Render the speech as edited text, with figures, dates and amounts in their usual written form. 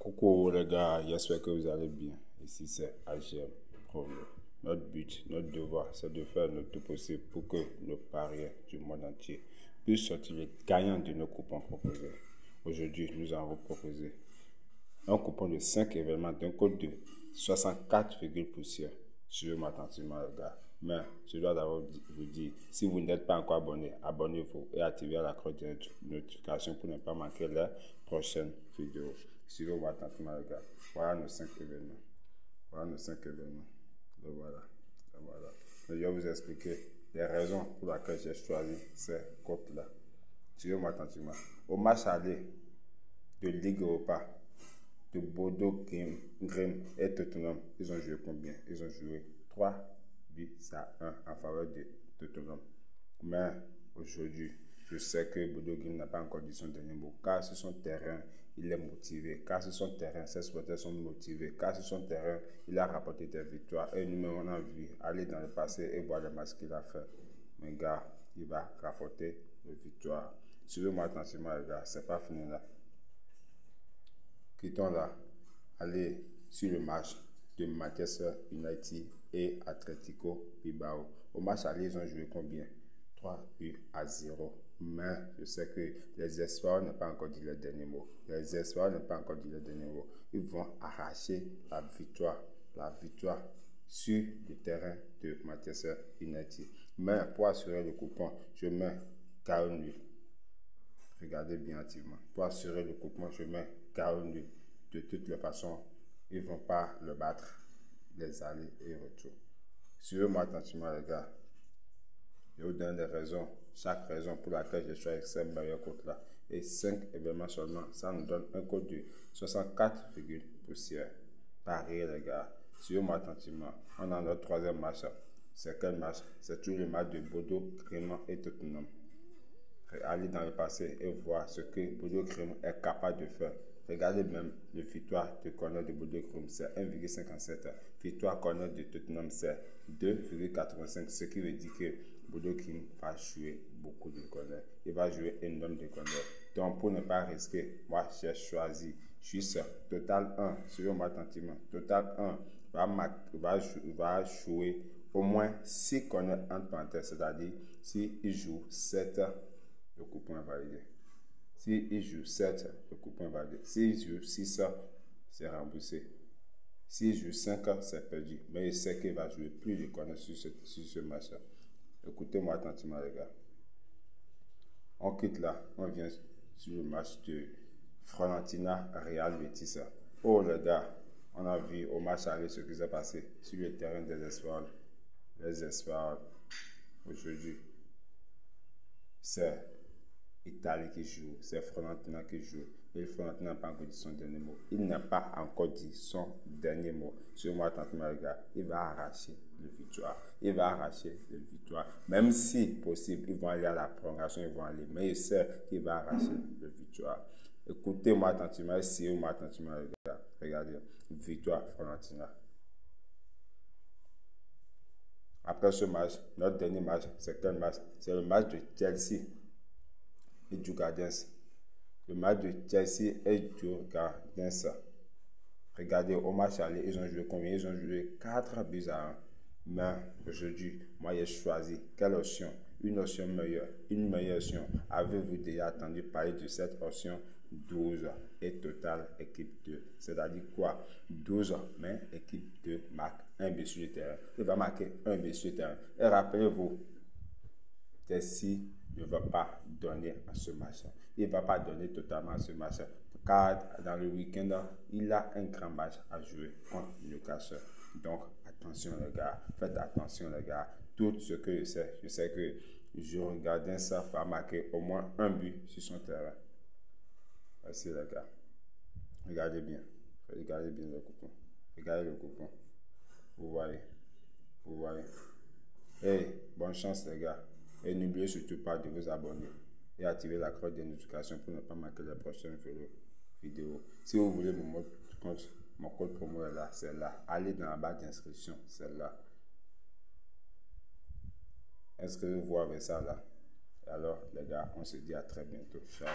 Coucou les gars, j'espère que vous allez bien. Ici c'est AGM Pro. Notre but, notre devoir, c'est de faire le tout possible pour que nos parieurs du monde entier puissent sortir les gagnants de nos coupons proposés. Aujourd'hui, nous allons vous proposer un coupon de 5 événements d'un code de 64 poussières. Suivez-moi attentivement les gars. Mais je dois d'abord vous dire, si vous n'êtes pas encore abonné, abonnez-vous et activez la cloche de notification pour ne pas manquer les prochaines vidéos. Suivez-moi attentivement les gars. Voilà nos 5 événements. Voilà nos 5 événements. Donc voilà. Je vais vous expliquer les raisons pour lesquelles j'ai choisi ces codes-là. Suivez-moi attentivement. Au match aller de Ligue Europa, de Bodo Glimt et Tottenham, ils ont joué combien? Ils ont joué 3 buts à 1 en faveur de Tottenham. Mais aujourd'hui, je sais que Bodo Glimt n'a pas encore dit son dernier mot, car sur son terrain, il est motivé, car sur son terrain, ses supporters sont motivés, car sur son terrain, il a rapporté des victoires. Et nous, on a vu aller dans le passé et voir les matchs qu'il a fait. Mais gars, il va rapporter des victoires. Suivez-moi attentivement, les gars, c'est pas fini là. Quittons là, allez sur le match de Manchester United et Atlético Bilbao. Au match aller, ils ont joué combien? 3 buts à 0. Mais je sais que les espoirs n'ont pas encore dit le dernier mot. Les espoirs n'ont pas encore dit le dernier mot. Ils vont arracher la victoire sur le terrain de Manchester United. Mais pour assurer le coupon, je mets 40 Regardez bien activement. Pour assurer le coupon, je mets 40 De toutes les façons, ils ne vont pas le battre, les allers et retours. Suivez-moi attentivement, les gars. Je vous donne des raisons, chaque raison pour laquelle j'ai choisi ces meilleurs codes-là. Et 5 événements seulement, ça nous donne un code de 64 poussières. Pareil, les gars. Suivez-moi attentivement. On a notre troisième match. C'est quel match? C'est toujours le match de Bodo Glimt et Tottenham. Aller dans le passé et voir ce que Bodo Glimt est capable de faire. Regardez même le victoire de corner de Bodo Glimt, c'est 1,57. Victoire corner de Tottenham, c'est 2,85. Ce qui veut dire que Bodo Glimt va jouer beaucoup de corner. Il va jouer énormément de corner. Donc pour ne pas risquer, moi j'ai choisi juste Total 1. Suivez-moi attentivement. Total 1 va jouer au moins 6 corners entre parenthèses, c'est-à-dire s'il joue 7, le coupon est validé. S'il joue 7, le coupon est validé. S'il joue 6, c'est remboursé. S'il joue 5, c'est perdu. Mais il sait qu'il va jouer plus de corners sur ce match. Écoutez-moi attentivement, les gars. On quitte là. On vient sur le match de Fiorentina Real Betis. Oh, les gars, on a vu au match aller ce qui s'est passé sur le terrain des espoirs. Les espoirs, aujourd'hui, c'est Italie qui joue, c'est Fiorentina qui joue. Et Fiorentina n'a pas encore dit son dernier mot. Il n'a pas encore dit son dernier mot. Suivez-moi attentivement, les gars. Il va arracher le victoire. Il va arracher le victoire. Même si possible, ils vont aller à la prolongation, ils vont aller. Mais il sait qu'il va arracher le victoire. Écoutez-moi attentivement, suivez-moi attentivement, les gars. Regardez, victoire Fiorentina. Après ce match, notre dernier match, c'est quel match? C'est le match de Chelsea et du Gardens. Le match de Chelsea et du Gardens. Regardez, au match aller, ils ont joué combien? Ils ont joué 4 buts à 1. Mais aujourd'hui, moi j'ai choisi quelle option? Une option meilleure. Une meilleure option. Avez-vous déjà entendu parler de cette option 12 et total équipe 2? C'est-à-dire quoi? 12, mais équipe 2 marque un but sur le terrain. Il va marquer un but sur le terrain. Et rappelez-vous, Chelsea ne va pas donner à ce match. Il ne va pas donner totalement à ce match. Car dans le week-end, il a un grand match à jouer contre Newcastle. Donc, attention les gars. Faites attention les gars. Tout ce que je sais que je regardais ça va marquer au moins un but sur son terrain. Merci les gars. Regardez bien. Regardez bien le coupon. Regardez le coupon. Vous voyez. Vous voyez. Hey, bonne chance les gars. Et n'oubliez surtout pas de vous abonner et activer la cloche de notification pour ne pas manquer les prochaines vidéos. Si vous voulez mon code promo est là, c'est là. Allez dans la barre d'inscription, c'est là. Inscrivez-vous avec ça là. Et alors les gars, on se dit à très bientôt. Ciao.